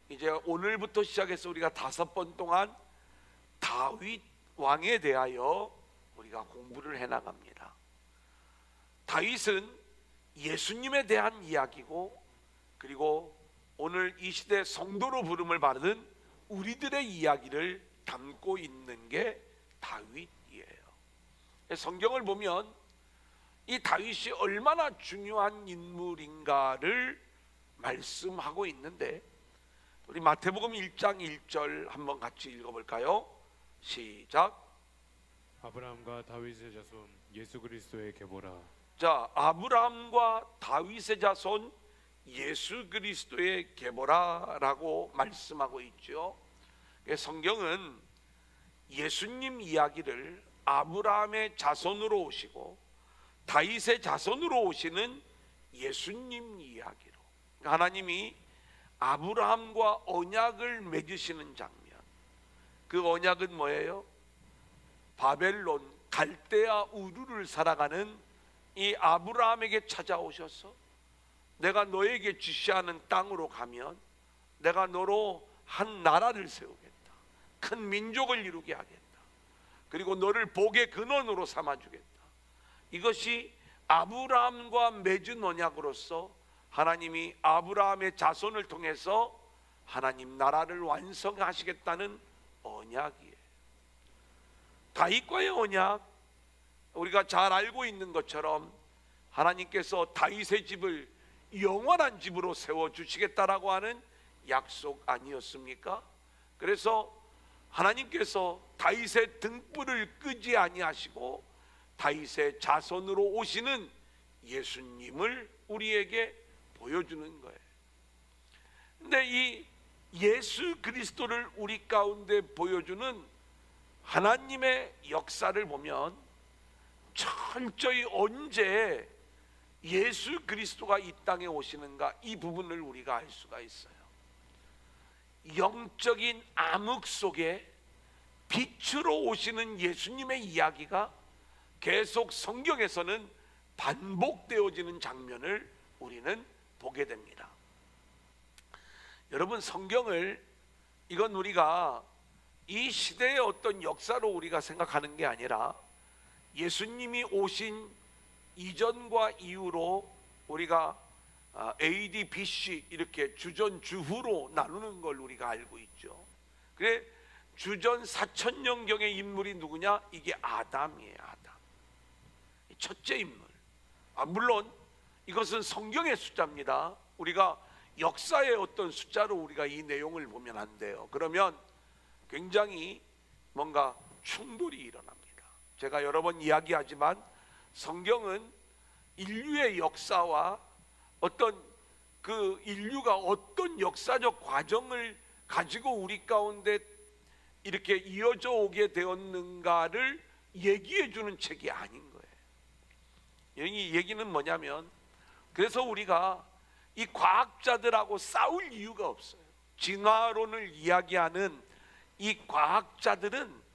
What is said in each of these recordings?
이제 오늘부터 시작해서 우리가 5번 동안 다윗 왕에 대하여 우리가 공부를 해나갑니다. 다윗은 예수님에 대한 이야기고, 그리고 오늘 이 시대 성도로 부름을 받은 우리들의 이야기를 담고 있는 게 다윗이에요. 성경을 보면 이 다윗이 얼마나 중요한 인물인가를 말씀하고 있는데, 우리 마태복음 1장 1절 한번 같이 읽어볼까요? 시작. 아브라함과 다윗의 자손 예수 그리스도의 계보라. 자, 아브라함과 다윗의 자손 예수 그리스도의 계보라라고 말씀하고 있죠. 성경은 예수님 이야기를 아브라함의 자손으로 오시고 다윗의 자손으로 오시는 예수님 이야기로, 하나님이 아브라함과 언약을 맺으시는 장면, 그 언약은 뭐예요? 바벨론 갈대아 우르를 살아가는 이 아브라함에게 찾아오셔서 내가 너에게 지시하는 땅으로 가면 내가 너로 한 나라를 세우겠다, 큰 민족을 이루게 하겠다, 그리고 너를 복의 근원으로 삼아주겠다. 이것이 아브라함과 맺은 언약으로서 하나님이 아브라함의 자손을 통해서 하나님 나라를 완성하시겠다는 언약이에요. 다윗과의 언약, 우리가 잘 알고 있는 것처럼 하나님께서 다윗의 집을 영원한 집으로 세워주시겠다라고 하는 약속 아니었습니까? 그래서 하나님께서 다윗의 등불을 끄지 아니하시고 다윗의 자손으로 오시는 예수님을 우리에게 보여주는 거예요. 근데 이 예수 그리스도를 우리 가운데 보여주는 하나님의 역사를 보면 철저히 언제 예수 그리스도가 이 땅에 오시는가, 이 부분을 우리가 알 수가 있어요. 영적인 암흑 속에 빛으로 오시는 예수님의 이야기가 계속 성경에서는 반복되어지는 장면을 우리는 보게 됩니다. 여러분, 성경을 이건 우리가 이 시대의 어떤 역사로 우리가 생각하는 게 아니라 예수님이 오신 이전과 이후로 우리가 AD, BC 이렇게 주전, 주후로 나누는 걸 우리가 알고 있죠. 그래, 주전 4000년경의 인물이 누구냐? 이게 아담이에요. 아담, 첫째 인물. 물론 이것은 성경의 숫자입니다. 우리가 역사의 어떤 숫자로 우리가 이 내용을 보면 안 돼요. 그러면 굉장히 뭔가 충돌이 일어납니다. 제가 여러 번 이야기하지만 성경은 인류의 역사와 어떤 그 인류가 어떤 역사적 과정을 가지고 우리 가운데 이렇게 이어져 오게 되었는가를 얘기해 주는 책이 아닌 거예요. 이 얘기는 뭐냐면, 그래서 우리가 이 과학자들하고 싸울 이유가 없어요. 진화론을 이야기하는 이 과학자들은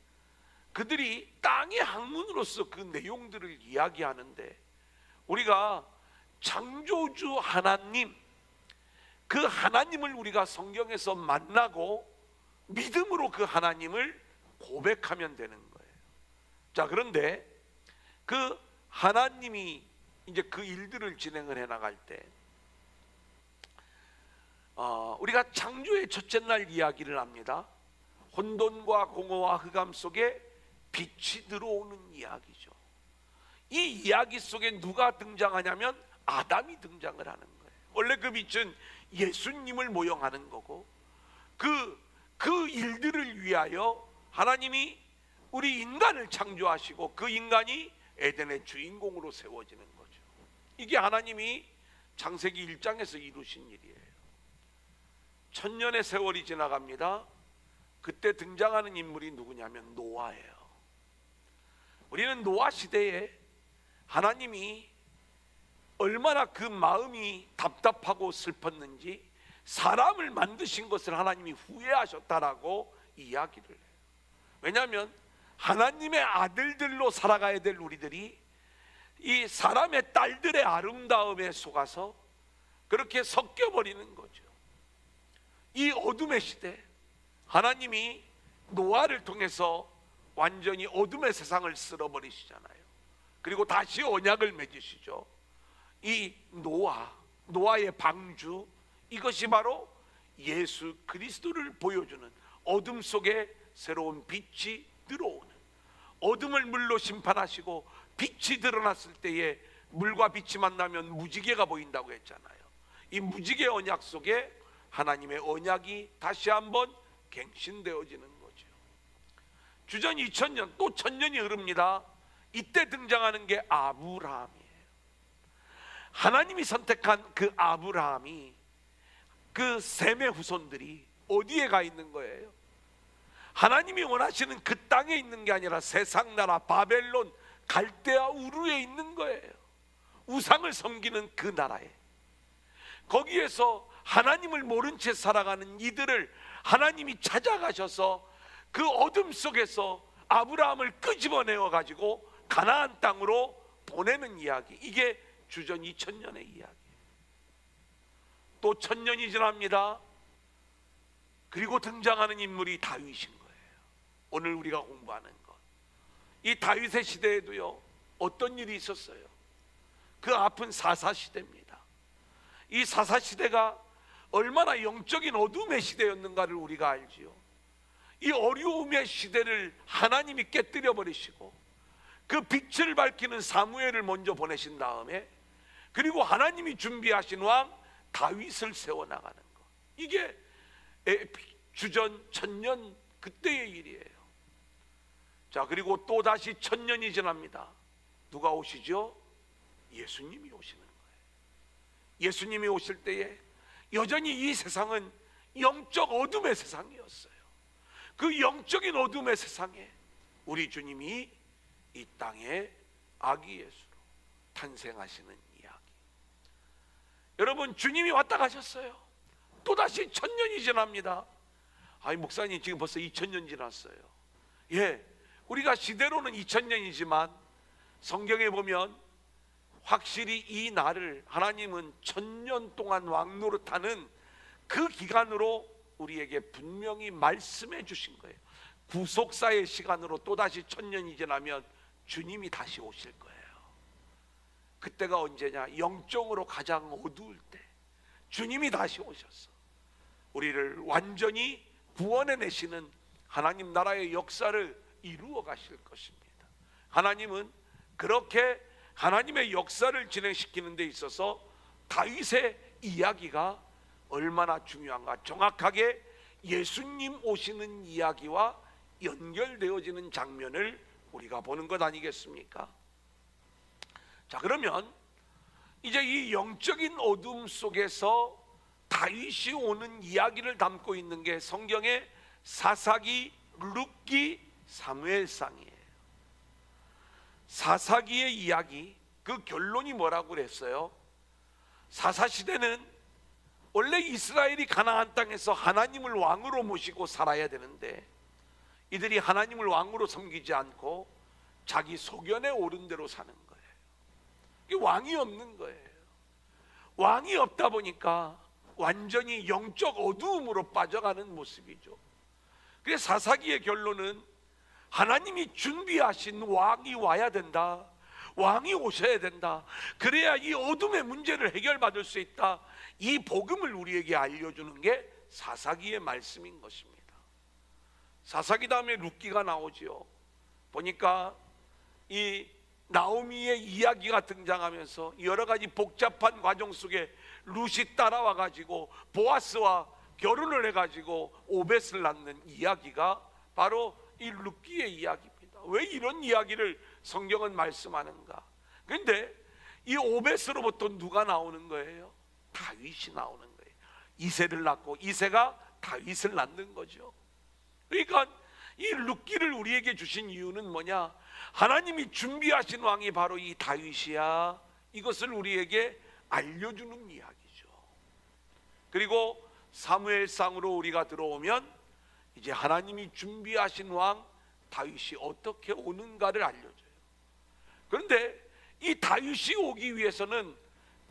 그들이 땅의 학문으로서 그 내용들을 이야기하는데, 우리가 창조주 하나님, 그 하나님을 우리가 성경에서 만나고 믿음으로 그 하나님을 고백하면 되는 거예요. 자, 그런데 그 하나님이 이제 그 일들을 진행을 해 나갈 때 우리가 창조의 첫째 날 이야기를 합니다. 혼돈과 공허와 흑암 속에 빛이 들어오는 이야기죠. 이 이야기 속에 누가 등장하냐면 아담이 등장을 하는 거예요. 원래 그 빛은 예수님을 모형하는 거고, 그 일들을 위하여 하나님이 우리 인간을 창조하시고 그 인간이 에덴의 주인공으로 세워지는 거죠. 이게 하나님이 창세기 1장에서 이루신 일이에요. 1000년의 세월이 지나갑니다. 그때 등장하는 인물이 누구냐면 노아예요. 우리는 노아 시대에 하나님이 얼마나 그 마음이 답답하고 슬펐는지 사람을 만드신 것을 하나님이 후회하셨다라고 이야기를 해요. 왜냐하면 하나님의 아들들로 살아가야 될 우리들이 이 사람의 딸들의 아름다움에 속아서 그렇게 섞여버리는 거죠. 이 어둠의 시대, 하나님이 노아를 통해서 완전히 어둠의 세상을 쓸어버리시잖아요. 그리고 다시 언약을 맺으시죠. 이 노아의 방주, 이것이 바로 예수 그리스도를 보여주는, 어둠 속에 새로운 빛이 들어오는, 어둠을 물로 심판하시고 빛이 드러났을 때에 물과 빛이 만나면 무지개가 보인다고 했잖아요. 이 무지개 언약 속에 하나님의 언약이 다시 한번 갱신되어지는 거죠. 주전 2000년, 또 1000년이 흐릅니다. 이때 등장하는 게 아브라함이에요. 하나님이 선택한 그 아브라함이, 그 셈의 후손들이 어디에 가 있는 거예요? 하나님이 원하시는 그 땅에 있는 게 아니라 세상 나라 바벨론, 갈대아 우르에 있는 거예요. 우상을 섬기는 그 나라에. 거기에서 하나님을 모른 채 살아가는 이들을 하나님이 찾아가셔서 그 어둠 속에서 아브라함을 끄집어내어 가지고 가나안 땅으로 보내는 이야기, 이게 주전 2000년의 이야기예요. 또 1000년이 지납니다. 그리고 등장하는 인물이 다윗인 거예요. 오늘 우리가 공부하는 것, 이 다윗의 시대에도요, 어떤 일이 있었어요? 그 앞은 사사시대입니다. 이 사사시대가 얼마나 영적인 어둠의 시대였는가를 우리가 알지요. 이 어려움의 시대를 하나님이 깨뜨려 버리시고 그 빛을 밝히는 사무엘을 먼저 보내신 다음에, 그리고 하나님이 준비하신 왕 다윗을 세워나가는 것, 이게 주전 1000년 그때의 일이에요. 자, 그리고 또 다시 1000년이 지납니다. 누가 오시죠? 예수님이 오시는 거예요. 예수님이 오실 때에 여전히 이 세상은 영적 어둠의 세상이었어요. 그 영적인 어둠의 세상에 우리 주님이 이 땅에 아기 예수로 탄생하시는 이야기. 여러분, 주님이 왔다 가셨어요. 또다시 1000년이 지납니다. 아니, 목사님 지금 벌써 2000년 지났어요. 예, 우리가 시대로는 2000년이지만 성경에 보면 확실히 이 날을 하나님은 1000년 동안 왕노릇하는 그 기간으로 우리에게 분명히 말씀해 주신 거예요. 구속사의 시간으로 또다시 1000년이 지나면 주님이 다시 오실 거예요. 그때가 언제냐? 영적으로 가장 어두울 때 주님이 다시 오셔서 우리를 완전히 구원해내시는 하나님 나라의 역사를 이루어 가실 것입니다. 하나님은 그렇게 하나님의 역사를 진행시키는 데 있어서 다윗의 이야기가 얼마나 중요한가, 정확하게 예수님 오시는 이야기와 연결되어지는 장면을 우리가 보는 것 아니겠습니까? 자, 그러면 이제 이 영적인 어둠 속에서 다윗이 오는 이야기를 담고 있는 게 성경의 사사기, 룻기, 사무엘상이에요. 사사기의 이야기, 그 결론이 뭐라고 그랬어요? 사사시대는 원래 이스라엘이 가나안 땅에서 하나님을 왕으로 모시고 살아야 되는데 이들이 하나님을 왕으로 섬기지 않고 자기 소견에 오른 대로 사는 거예요. 이게 왕이 없는 거예요. 왕이 없다 보니까 완전히 영적 어두움으로 빠져가는 모습이죠. 그래서 사사기의 결론은 하나님이 준비하신 왕이 와야 된다, 왕이 오셔야 된다, 그래야 이 어둠의 문제를 해결받을 수 있다, 이 복음을 우리에게 알려주는 게 사사기의 말씀인 것입니다. 사사기 다음에 룻기가 나오지요. 보니까 이 나오미의 이야기가 등장하면서 여러 가지 복잡한 과정 속에 룻이 따라와 가지고 보아스와 결혼을 해가지고 오벳을 낳는 이야기가 바로 이 룻기의 이야기입니다. 왜 이런 이야기를 성경은 말씀하는가? 그런데 이 오벳으로부터 누가 나오는 거예요? 다윗이 나오는 거예요. 이새를 낳고 이새가 다윗을 낳는 거죠. 그러니까 이 룻기를 우리에게 주신 이유는 뭐냐? 하나님이 준비하신 왕이 바로 이 다윗이야, 이것을 우리에게 알려주는 이야기죠. 그리고 사무엘상으로 우리가 들어오면 이제 하나님이 준비하신 왕 다윗이 어떻게 오는가를 알려줘요. 그런데 이 다윗이 오기 위해서는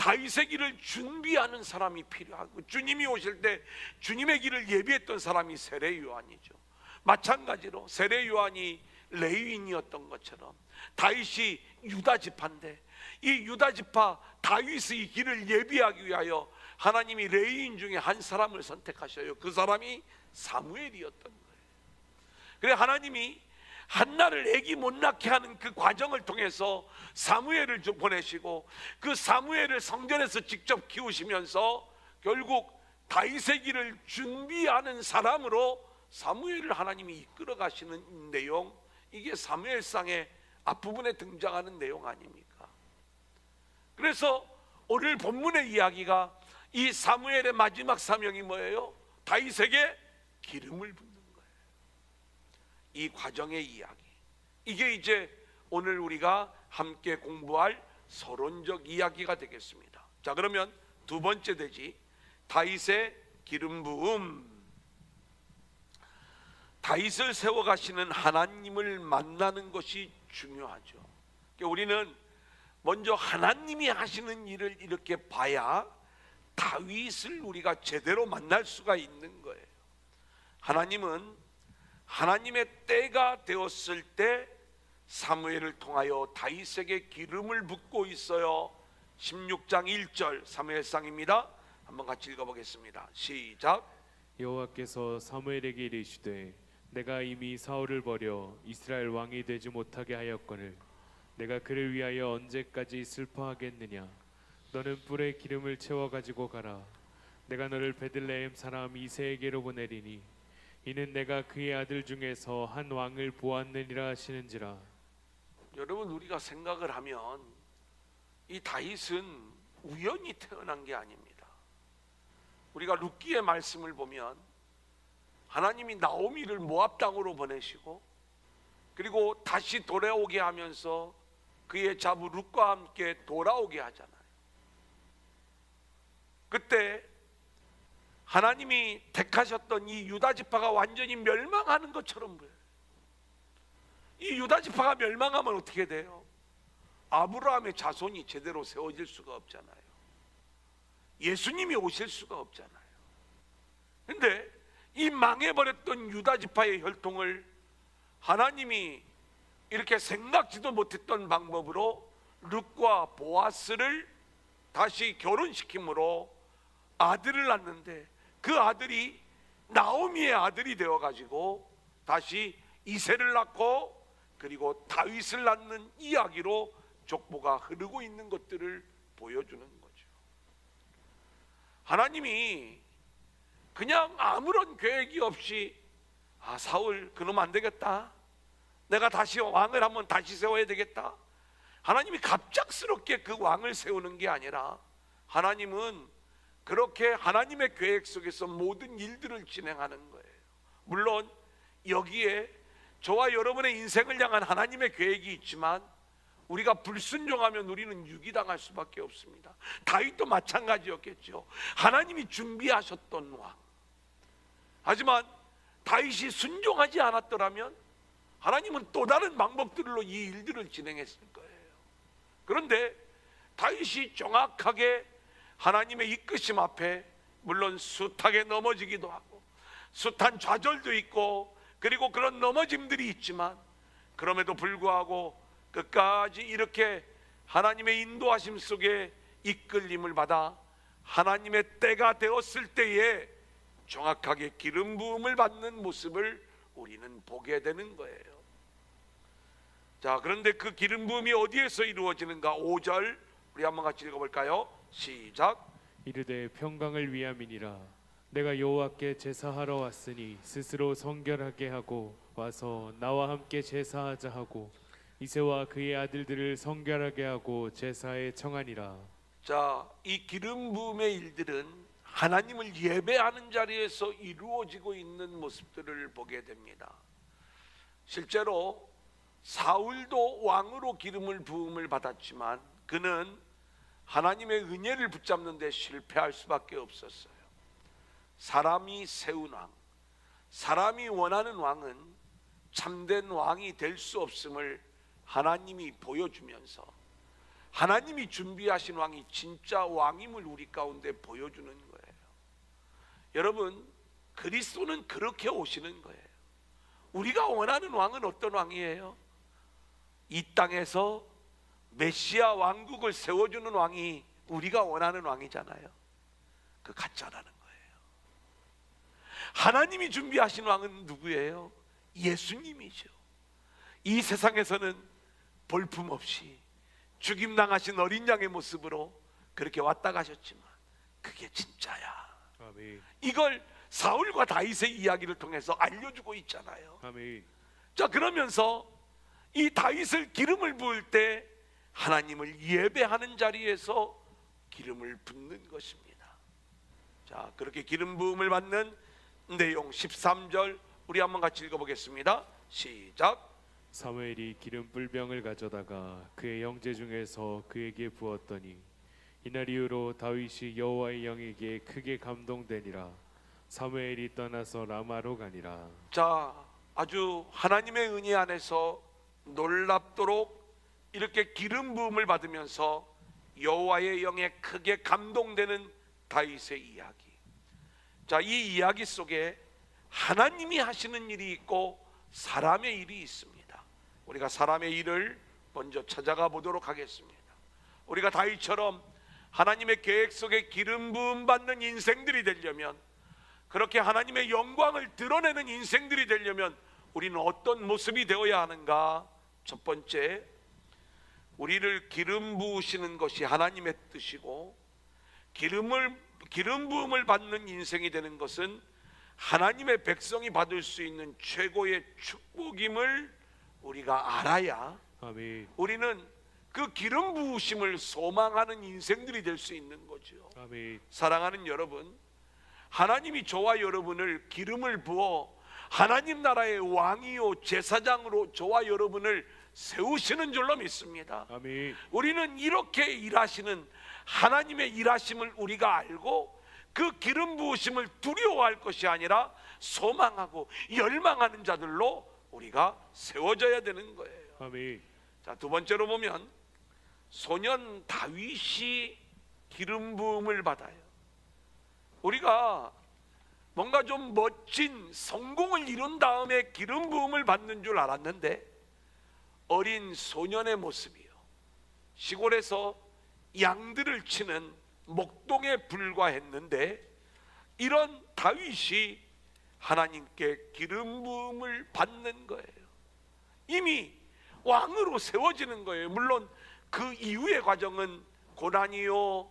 다윗의 길을 준비하는 사람이 필요하고, 주님이 오실 때 주님의 길을 예비했던 사람이 세례 요한이죠. 마찬가지로 세례 요한이 레위인이었던 것처럼 다윗이 유다 지파인데, 이 유다 지파 다윗의 길을 예비하기 위하여 하나님이 레위인 중에 한 사람을 선택하셔요. 그 사람이 사무엘이었던 거예요. 그래 하나님이 한나를 아기 못 낳게 하는 그 과정을 통해서 사무엘을 보내시고, 그 사무엘을 성전에서 직접 키우시면서 결국 다윗의 길을 준비하는 사람으로 사무엘을 하나님이 이끌어 가시는 내용, 이게 사무엘상의 앞부분에 등장하는 내용 아닙니까? 그래서 오늘 본문의 이야기가 이 사무엘의 마지막 사명이 뭐예요? 다윗에게 기름을 붓는 거예요. 이 과정의 이야기, 이게 이제 오늘 우리가 함께 공부할 서론적 이야기가 되겠습니다. 자, 그러면 두 번째 대지, 다윗의 기름 부음. 다윗을 세워가시는 하나님을 만나는 것이 중요하죠. 그러니까 우리는 먼저 하나님이 하시는 일을 이렇게 봐야 다윗을 우리가 제대로 만날 수가 있는 거예요. 하나님은 하나님의 때가 되었을 때 사무엘을 통하여 다윗에게 기름을 붓고 있어요. 16장 1절 사무엘상입니다. 한번 같이 읽어보겠습니다. 시작. 여호와께서 사무엘에게 이르시되 내가 이미 사울을 버려 이스라엘 왕이 되지 못하게 하였거늘 내가 그를 위하여 언제까지 슬퍼하겠느냐. 너는 뿔에 기름을 채워 가지고 가라. 내가 너를 베들레헴 사람 이새에게로 보내리니 이는 내가 그의 아들 중에서 한 왕을 보았느니라 하시는지라. 여러분, 우리가 생각을 하면 이 다윗은 우연히 태어난 게 아닙니다. 우리가 룻기의 말씀을 보면 하나님이 나오미를 모압 땅으로 보내시고, 그리고 다시 돌아오게 하면서 그의 자부 룻과 함께 돌아오게 하잖아요. 그때 하나님이 택하셨던 이 유다 지파가 완전히 멸망하는 것처럼 보여요. 이 유다 지파가 멸망하면 어떻게 돼요? 아브라함의 자손이 제대로 세워질 수가 없잖아요. 예수님이 오실 수가 없잖아요. 근데 이 망해버렸던 유다 지파의 혈통을 하나님이 이렇게 생각지도 못했던 방법으로 룻과 보아스를 다시 결혼시킴으로 아들을 낳는데, 그 아들이 나오미의 아들이 되어가지고 다시 이새를 낳고 그리고 다윗을 낳는 이야기로 족보가 흐르고 있는 것들을 보여주는 거죠. 하나님이 그냥 아무런 계획이 없이 사울 그놈 안 되겠다, 내가 다시 왕을 한번 다시 세워야 되겠다, 하나님이 갑작스럽게 그 왕을 세우는 게 아니라 하나님은 그렇게 하나님의 계획 속에서 모든 일들을 진행하는 거예요. 물론 여기에 저와 여러분의 인생을 향한 하나님의 계획이 있지만 우리가 불순종하면 우리는 유기당할 수밖에 없습니다. 다윗도 마찬가지였겠죠. 하나님이 준비하셨던 왕, 하지만 다윗이 순종하지 않았더라면 하나님은 또 다른 방법들로 이 일들을 진행했을 거예요. 그런데 다윗이 정확하게 하나님의 이끄심 앞에, 물론 숱하게 넘어지기도 하고 숱한 좌절도 있고 그리고 그런 넘어짐들이 있지만, 그럼에도 불구하고 끝까지 이렇게 하나님의 인도하심 속에 이끌림을 받아 하나님의 때가 되었을 때에 정확하게 기름 부음을 받는 모습을 우리는 보게 되는 거예요. 자, 그런데 그 기름 부음이 어디에서 이루어지는가? 5절 우리 한번 같이 읽어볼까요? 시작. 이르되 평강을 위함이니라. 내가 여호와께 제사하러 왔으니 스스로 성결하게 하고 와서 나와 함께 제사하자 하고 이새와 그의 아들들을 성결하게 하고 제사에 청하니라. 자, 이 기름 부음의 일들은 하나님을 예배하는 자리에서 이루어지고 있는 모습들을 보게 됩니다. 실제로 사울도 왕으로 기름을 부음을 받았지만 그는 하나님의 은혜를 붙잡는 데 실패할 수밖에 없었어요. 사람이 세운 왕, 사람이 원하는 왕은 참된 왕이 될 수 없음을 하나님이 보여주면서 하나님이 준비하신 왕이 진짜 왕임을 우리 가운데 보여주는 거예요. 여러분, 그리스도는 그렇게 오시는 거예요. 우리가 원하는 왕은 어떤 왕이에요? 이 땅에서 메시아 왕국을 세워주는 왕이 우리가 원하는 왕이잖아요. 그 가짜라는 거예요. 하나님이 준비하신 왕은 누구예요? 예수님이죠. 이 세상에서는 볼품없이 죽임당하신 어린 양의 모습으로 그렇게 왔다 가셨지만 그게 진짜야. 아멘. 이걸 사울과 다윗의 이야기를 통해서 알려주고 있잖아요. 아멘. 자, 그러면서 이 다윗을 기름을 부을 때 하나님을 예배하는 자리에서 기름을 붓는 것입니다. 자, 그렇게 기름 부음을 받는 내용 13절 우리 한번 같이 읽어보겠습니다. 시작. 사무엘이 기름 뿔병을 가져다가 그의 형제 중에서 그에게 부었더니 이날 이후로 다윗이 여호와의 영에게 크게 감동되니라. 사무엘이 떠나서 라마로 가니라. 자, 아주 하나님의 은혜 안에서 놀랍도록 이렇게 기름 부음을 받으면서 여호와의 영에 크게 감동되는 다윗의 이야기. 자, 이 이야기 속에 하나님이 하시는 일이 있고 사람의 일이 있습니다. 우리가 사람의 일을 먼저 찾아가 보도록 하겠습니다. 우리가 다윗처럼 하나님의 계획 속에 기름 부음 받는 인생들이 되려면, 그렇게 하나님의 영광을 드러내는 인생들이 되려면 우리는 어떤 모습이 되어야 하는가? 첫 번째, 우리를 기름 부으시는 것이 하나님의 뜻이고, 기름 부음을 받는 인생이 되는 것은 하나님의 백성이 받을 수 있는 최고의 축복임을 우리가 알아야 아멘. 우리는 그 기름 부으심을 소망하는 인생들이 될 수 있는 거죠. 아멘. 사랑하는 여러분, 하나님이 저와 여러분을 기름을 부어 하나님 나라의 왕이요 제사장으로 저와 여러분을 세우시는 줄로 믿습니다. 아멘. 우리는 이렇게 일하시는 하나님의 일하심을 우리가 알고 그 기름 부으심을 두려워할 것이 아니라 소망하고 열망하는 자들로 우리가 세워져야 되는 거예요. 아멘. 자, 두 번째로 보면 소년 다윗이 기름 부음을 받아요. 우리가 뭔가 좀 멋진 성공을 이룬 다음에 기름 부음을 받는 줄 알았는데 어린 소년의 모습이요, 시골에서 양들을 치는 목동에 불과했는데 이런 다윗이 하나님께 기름 부음을 받는 거예요. 이미 왕으로 세워지는 거예요. 물론 그 이후의 과정은 고난이요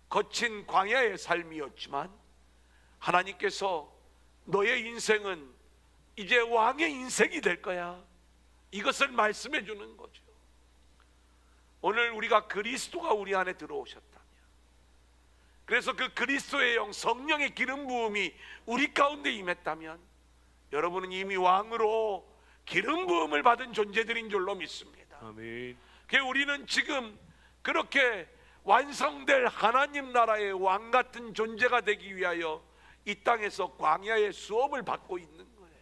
거친 광야의 삶이었지만 하나님께서 너의 인생은 이제 왕의 인생이 될 거야, 이것을 말씀해 주는 거죠. 오늘 우리가 그리스도가 우리 안에 들어오셨다면, 그래서 그 그리스도의 영 성령의 기름 부음이 우리 가운데 임했다면 여러분은 이미 왕으로 기름 부음을 받은 존재들인 줄로 믿습니다. 아멘. 우리는 지금 그렇게 완성될 하나님 나라의 왕 같은 존재가 되기 위하여 이 땅에서 광야의 수업을 받고 있는 거예요.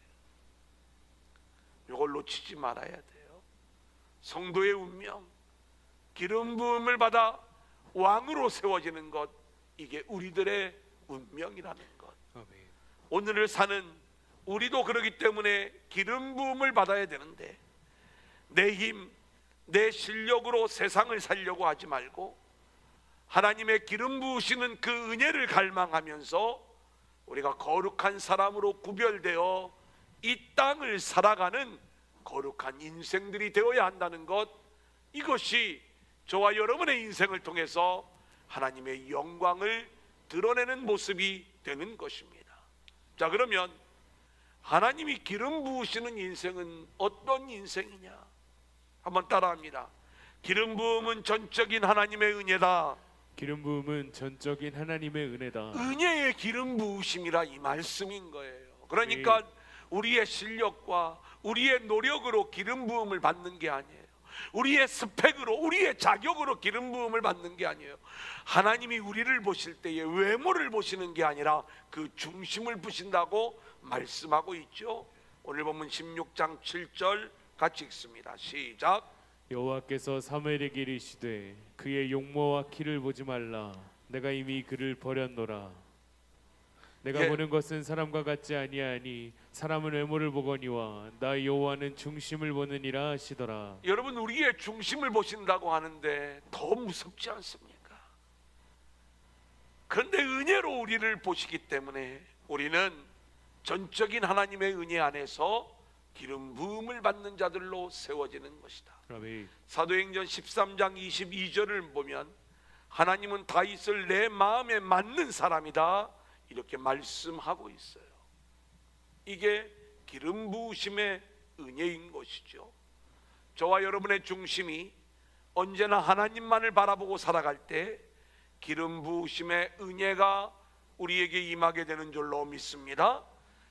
이걸 놓치지 말아야 돼요. 성도의 운명, 기름 부음을 받아 왕으로 세워지는 것, 이게 우리들의 운명이라는 것. 아멘. 오늘을 사는 우리도 그러기 때문에 기름 부음을 받아야 되는데 내 힘, 내 실력으로 세상을 살려고 하지 말고 하나님의 기름 부으시는 그 은혜를 갈망하면서 우리가 거룩한 사람으로 구별되어 이 땅을 살아가는 거룩한 인생들이 되어야 한다는 것, 이것이 저와 여러분의 인생을 통해서 하나님의 영광을 드러내는 모습이 되는 것입니다. 자, 그러면 하나님이 기름 부으시는 인생은 어떤 인생이냐? 한번 따라합니다. 기름 부음은 전적인 하나님의 은혜다. 기름 부음은 전적인 하나님의 은혜다. 은혜의 기름 부으심이라 이 말씀인 거예요. 그러니까 우리의 실력과 우리의 노력으로 기름 부음을 받는 게 아니에요. 우리의 스펙으로, 우리의 자격으로 기름 부음을 받는 게 아니에요. 하나님이 우리를 보실 때에 외모를 보시는 게 아니라 그 중심을 보신다고 말씀하고 있죠. 오늘 보면 16장 7절 같이 읽습니다. 시작. 여호와께서 사무엘에게 이르시되 그의 용모와 키를 보지 말라. 내가 이미 그를 버렸노라. 내가 예. 보는 것은 사람과 같지 아니하니 사람은 외모를 보거니와 나 여호와는 중심을 보느니라 하시더라. 여러분, 우리의 중심을 보신다고 하는데 더 무섭지 않습니까? 그런데 은혜로 우리를 보시기 때문에 우리는 전적인 하나님의 은혜 안에서 기름 부음을 받는 자들로 세워지는 것이다. 아멘. 사도행전 13장 22절을 보면 하나님은 다윗을 내 마음에 맞는 사람이다 이렇게 말씀하고 있어요. 이게 기름 부으심의 은혜인 것이죠. 저와 여러분의 중심이 언제나 하나님만을 바라보고 살아갈 때 기름 부으심의 은혜가 우리에게 임하게 되는 줄로 믿습니다.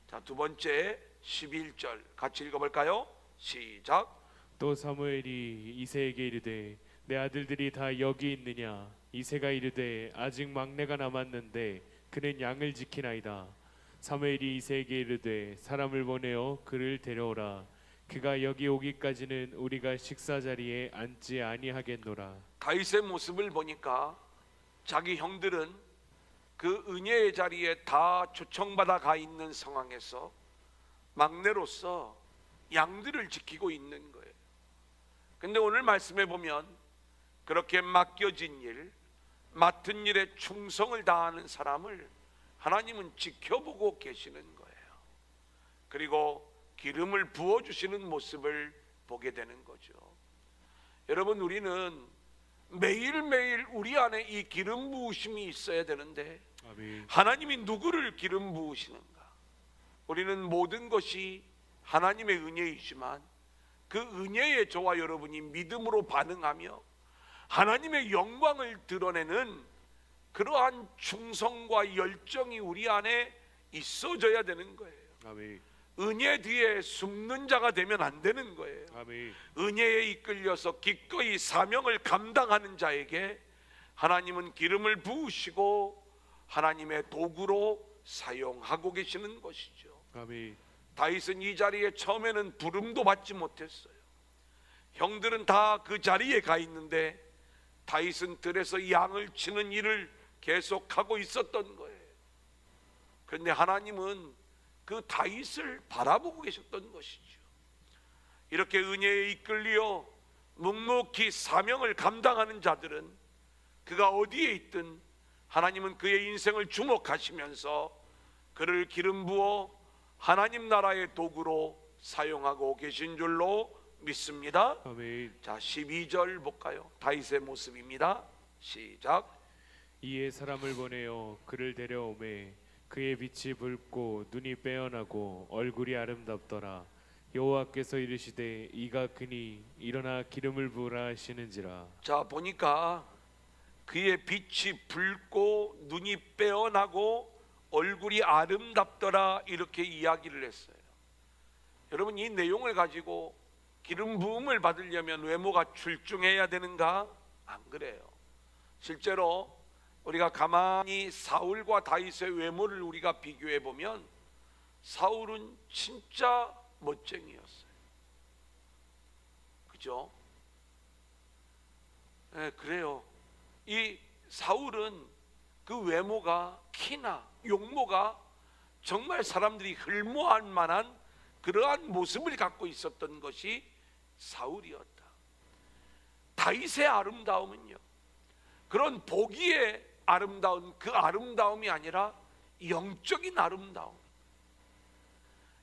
자, 두 번째 11절 같이 읽어볼까요? 시작. 또 사무엘이 이새에게 이르되 내 아들들이 다 여기 있느냐. 이새가 이르되 아직 막내가 남았는데 그는 양을 지키나이다. 사무엘이 이새에게 이르되 사람을 보내어 그를 데려오라. 그가 여기 오기까지는 우리가 식사 자리에 앉지 아니하겠노라. 다윗의 모습을 보니까 자기 형들은 그 은혜의 자리에 다 초청받아 가 있는 상황에서 막내로서 양들을 지키고 있는 거예요. 근데 오늘 말씀에 보면 그렇게 맡겨진 일, 맡은 일에 충성을 다하는 사람을 하나님은 지켜보고 계시는 거예요. 그리고 기름을 부어주시는 모습을 보게 되는 거죠. 여러분, 우리는 매일매일 우리 안에 이 기름 부으심이 있어야 되는데 아멘. 하나님이 누구를 기름 부으시는가? 우리는 모든 것이 하나님의 은혜이지만 그 은혜에 저와 여러분이 믿음으로 반응하며 하나님의 영광을 드러내는 그러한 충성과 열정이 우리 안에 있어져야 되는 거예요. 아멘. 은혜 뒤에 숨는 자가 되면 안 되는 거예요. 아멘. 은혜에 이끌려서 기꺼이 사명을 감당하는 자에게 하나님은 기름을 부으시고 하나님의 도구로 사용하고 계시는 것이죠. 아멘. 다윗은 이 자리에 처음에는 부름도 받지 못했어요. 형들은 다 그 자리에 가 있는데 다윗은 들에서 양을 치는 일을 계속하고 있었던 거예요. 그런데 하나님은 그 다윗을 바라보고 계셨던 것이죠. 이렇게 은혜에 이끌려 묵묵히 사명을 감당하는 자들은 그가 어디에 있든 하나님은 그의 인생을 주목하시면서 그를 기름 부어 하나님 나라의 도구로 사용하고 계신 줄로 믿습니다. 아멘. 자, 12절 볼까요? 다윗의 모습입니다. 시작. 이에 사람을 보내어 그를 데려오매 그의 빛이 붉고 눈이 빼어나고 얼굴이 아름답더라. 여호와께서 이르시되 이가 그니 일어나 기름을 부으라 하시는지라. 자, 보니까 그의 빛이 붉고 눈이 빼어나고 얼굴이 아름답더라 이렇게 이야기를 했어요. 여러분, 이 내용을 가지고 기름 부음을 받으려면 외모가 출중해야 되는가? 안 그래요. 실제로 우리가 가만히 사울과 다윗의 외모를 우리가 비교해 보면 사울은 진짜 멋쟁이였어요. 그죠? 네, 그래요. 이 사울은 그 외모가, 키나 용모가 정말 사람들이 흠모할 만한 그러한 모습을 갖고 있었던 것이 사울이었다. 다윗의 아름다움은요, 그런 보기에 아름다운 그 아름다움이 아니라 영적인 아름다움.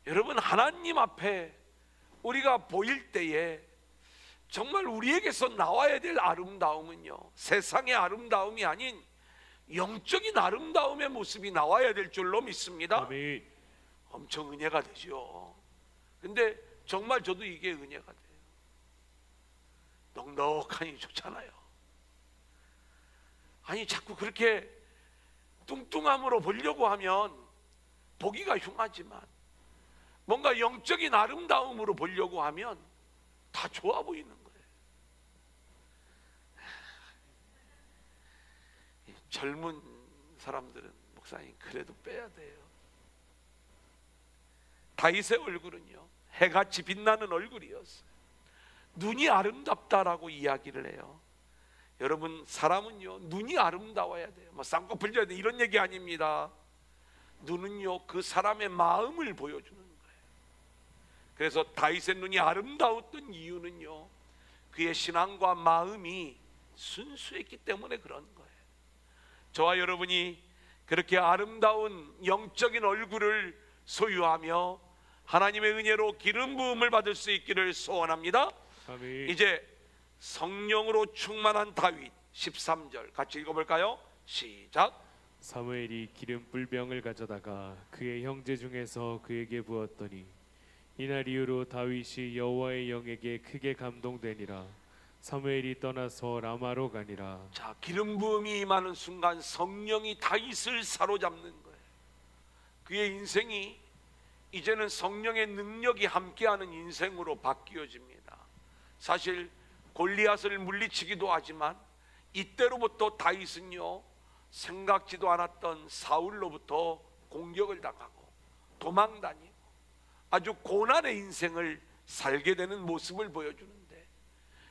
여러분, 하나님 앞에 우리가 보일 때에 정말 우리에게서 나와야 될 아름다움은요, 세상의 아름다움이 아닌 영적인 아름다움의 모습이 나와야 될 줄로 믿습니다. 아멘. 엄청 은혜가 되죠. 근데 정말 저도 이게 은혜가 돼요. 넉넉하니 좋잖아요. 아니, 자꾸 그렇게 뚱뚱함으로 보려고 하면 보기가 흉하지만 뭔가 영적인 아름다움으로 보려고 하면 다 좋아 보이는 거예요. 젊은 사람들은 목사님 그래도 빼야 돼요. 다윗의 얼굴은요, 해같이 빛나는 얼굴이었어요. 눈이 아름답다라고 이야기를 해요. 여러분, 사람은요 눈이 아름다워야 돼요. 뭐 쌍꺼풀 져야 돼 이런 얘기 아닙니다. 눈은요 그 사람의 마음을 보여주는 거예요. 그래서 다윗의 눈이 아름다웠던 이유는요 그의 신앙과 마음이 순수했기 때문에 그런 거예요. 저와 여러분이 그렇게 아름다운 영적인 얼굴을 소유하며 하나님의 은혜로 기름 부음을 받을 수 있기를 소원합니다. 아멘. 이제 성령으로 충만한 다윗 13절 같이 읽어볼까요? 시작. 사무엘이 기름 뿔병을 가져다가 그의 형제 중에서 그에게 부었더니 이날 이후로 다윗이 여호와의 영에게 크게 감동되니라. 사무엘이 떠나서 라마로 가니라. 자, 기름 부음이 임하는 순간 성령이 다윗을 사로잡는 거예요. 그의 인생이 이제는 성령의 능력이 함께하는 인생으로 바뀌어집니다. 사실 골리앗을 물리치기도 하지만 이때로부터 다윗은요 생각지도 않았던 사울로부터 공격을 당하고 도망다니고 아주 고난의 인생을 살게 되는 모습을 보여주는데,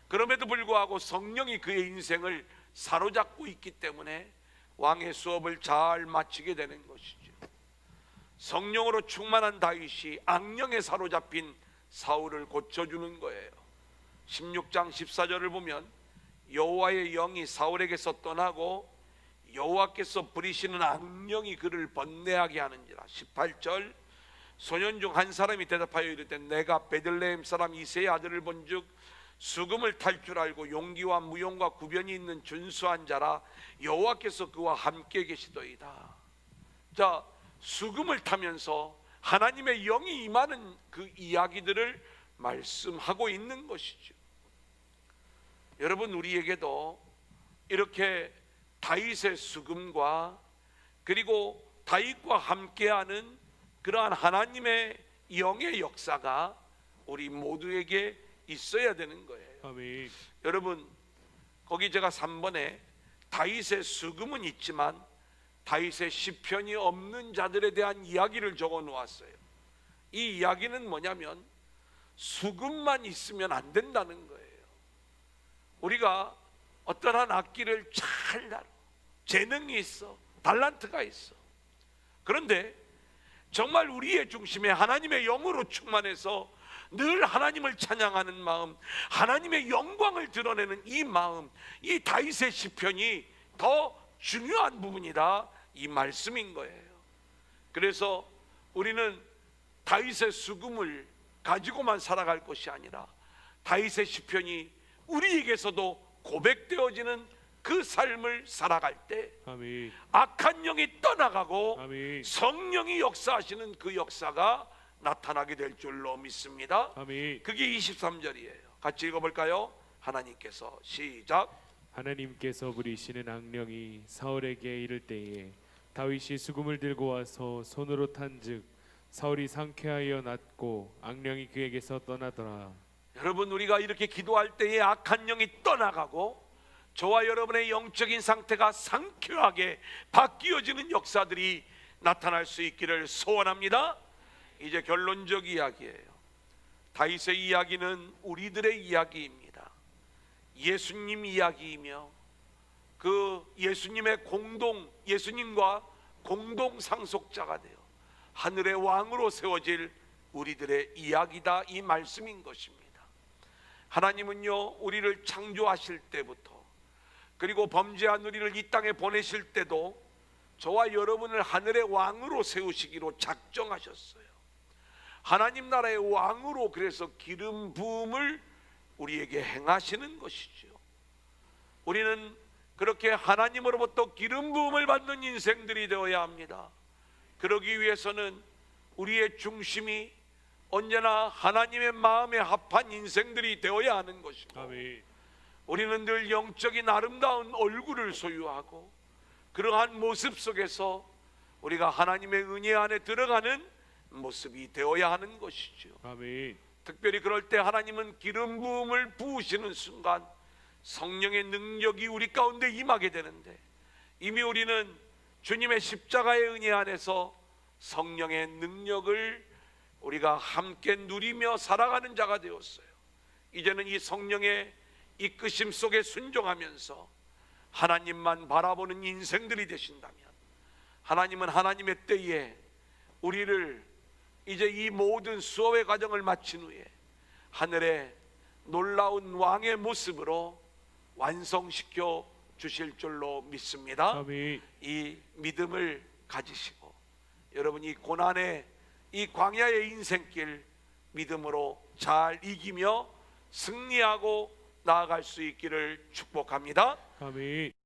그럼에도 불구하고 성령이 그의 인생을 사로잡고 있기 때문에 왕의 수업을 잘 마치게 되는 것이죠. 성령으로 충만한 다윗이 악령에 사로잡힌 사울을 고쳐주는 거예요. 16장 14절을 보면 여호와의 영이 사울에게서 떠나고 여호와께서 부리시는 악령이 그를 번뇌하게 하는지라. 18절 소년 중 한 사람이 대답하여 이르되 내가 베들레헴 사람 이새의 아들을 본즉 수금을 탈 줄 알고 용기와 무용과 구변이 있는 준수한 자라. 여호와께서 그와 함께 계시더이다. 자, 수금을 타면서 하나님의 영이 임하는 그 이야기들을 말씀하고 있는 것이죠. 여러분, 우리에게도 이렇게 다윗의 수금과 그리고 다윗과 함께하는 그러한 하나님의 영의 역사가 우리 모두에게 있어야 되는 거예요. 아멘. 여러분, 거기 제가 3번에 다윗의 수금은 있지만 다윗의 시편이 없는 자들에 대한 이야기를 적어 놓았어요. 이 이야기는 뭐냐면 수금만 있으면 안 된다는 거예요. 우리가 어떠한 악기를 잘 다뤄, 재능이 있어, 달란트가 있어. 그런데 정말 우리의 중심에 하나님의 영으로 충만해서 늘 하나님을 찬양하는 마음, 하나님의 영광을 드러내는 이 마음, 이 다윗의 시편이 더 중요한 부분이다, 이 말씀인 거예요. 그래서 우리는 다윗의 수금을 가지고만 살아갈 것이 아니라 다윗의 시편이 우리에게서도 고백되어지는 그 삶을 살아갈 때 아멘. 악한 영이 떠나가고 아멘. 성령이 역사하시는 그 역사가 나타나게 될 줄로 믿습니다. 아멘. 그게 23절이에요. 같이 읽어볼까요? 하나님께서 시작. 하나님께서 부리시는 악령이 사울에게 이를 때에 다윗이 수금을 들고 와서 손으로 탄즉 사울이 상쾌하여 낫고 악령이 그에게서 떠나더라. 여러분, 우리가 이렇게 기도할 때에 악한 영이 떠나가고 저와 여러분의 영적인 상태가 상쾌하게 바뀌어지는 역사들이 나타날 수 있기를 소원합니다. 이제 결론적 이야기예요. 다윗의 이야기는 우리들의 이야기입니다. 예수님 이야기이며 그 예수님과 공동 상속자가 되어 하늘의 왕으로 세워질 우리들의 이야기다, 이 말씀인 것입니다. 하나님은요 우리를 창조하실 때부터 그리고 범죄한 우리를 이 땅에 보내실 때도 저와 여러분을 하늘의 왕으로 세우시기로 작정하셨어요. 하나님 나라의 왕으로, 그래서 기름 부음을 우리에게 행하시는 것이죠. 우리는 그렇게 하나님으로부터 기름 부음을 받는 인생들이 되어야 합니다. 그러기 위해서는 우리의 중심이 언제나 하나님의 마음에 합한 인생들이 되어야 하는 것이고, 아멘. 우리는 늘 영적인 아름다운 얼굴을 소유하고 그러한 모습 속에서 우리가 하나님의 은혜 안에 들어가는 모습이 되어야 하는 것이죠. 아멘. 특별히 그럴 때 하나님은 기름 부음을 부으시는 순간 성령의 능력이 우리 가운데 임하게 되는데, 이미 우리는 주님의 십자가의 은혜 안에서 성령의 능력을 우리가 함께 누리며 살아가는 자가 되었어요. 이제는 이 성령의 이끄심 속에 순종하면서 하나님만 바라보는 인생들이 되신다면, 하나님은 하나님의 때에 우리를 이제 이 모든 수업의 과정을 마친 후에 하늘의 놀라운 왕의 모습으로 완성시켜 주실 줄로 믿습니다. 아멘. 이 믿음을 가지시고 여러분 이 고난의 이 광야의 인생길 믿음으로 잘 이기며 승리하고 나아갈 수 있기를 축복합니다. 아멘.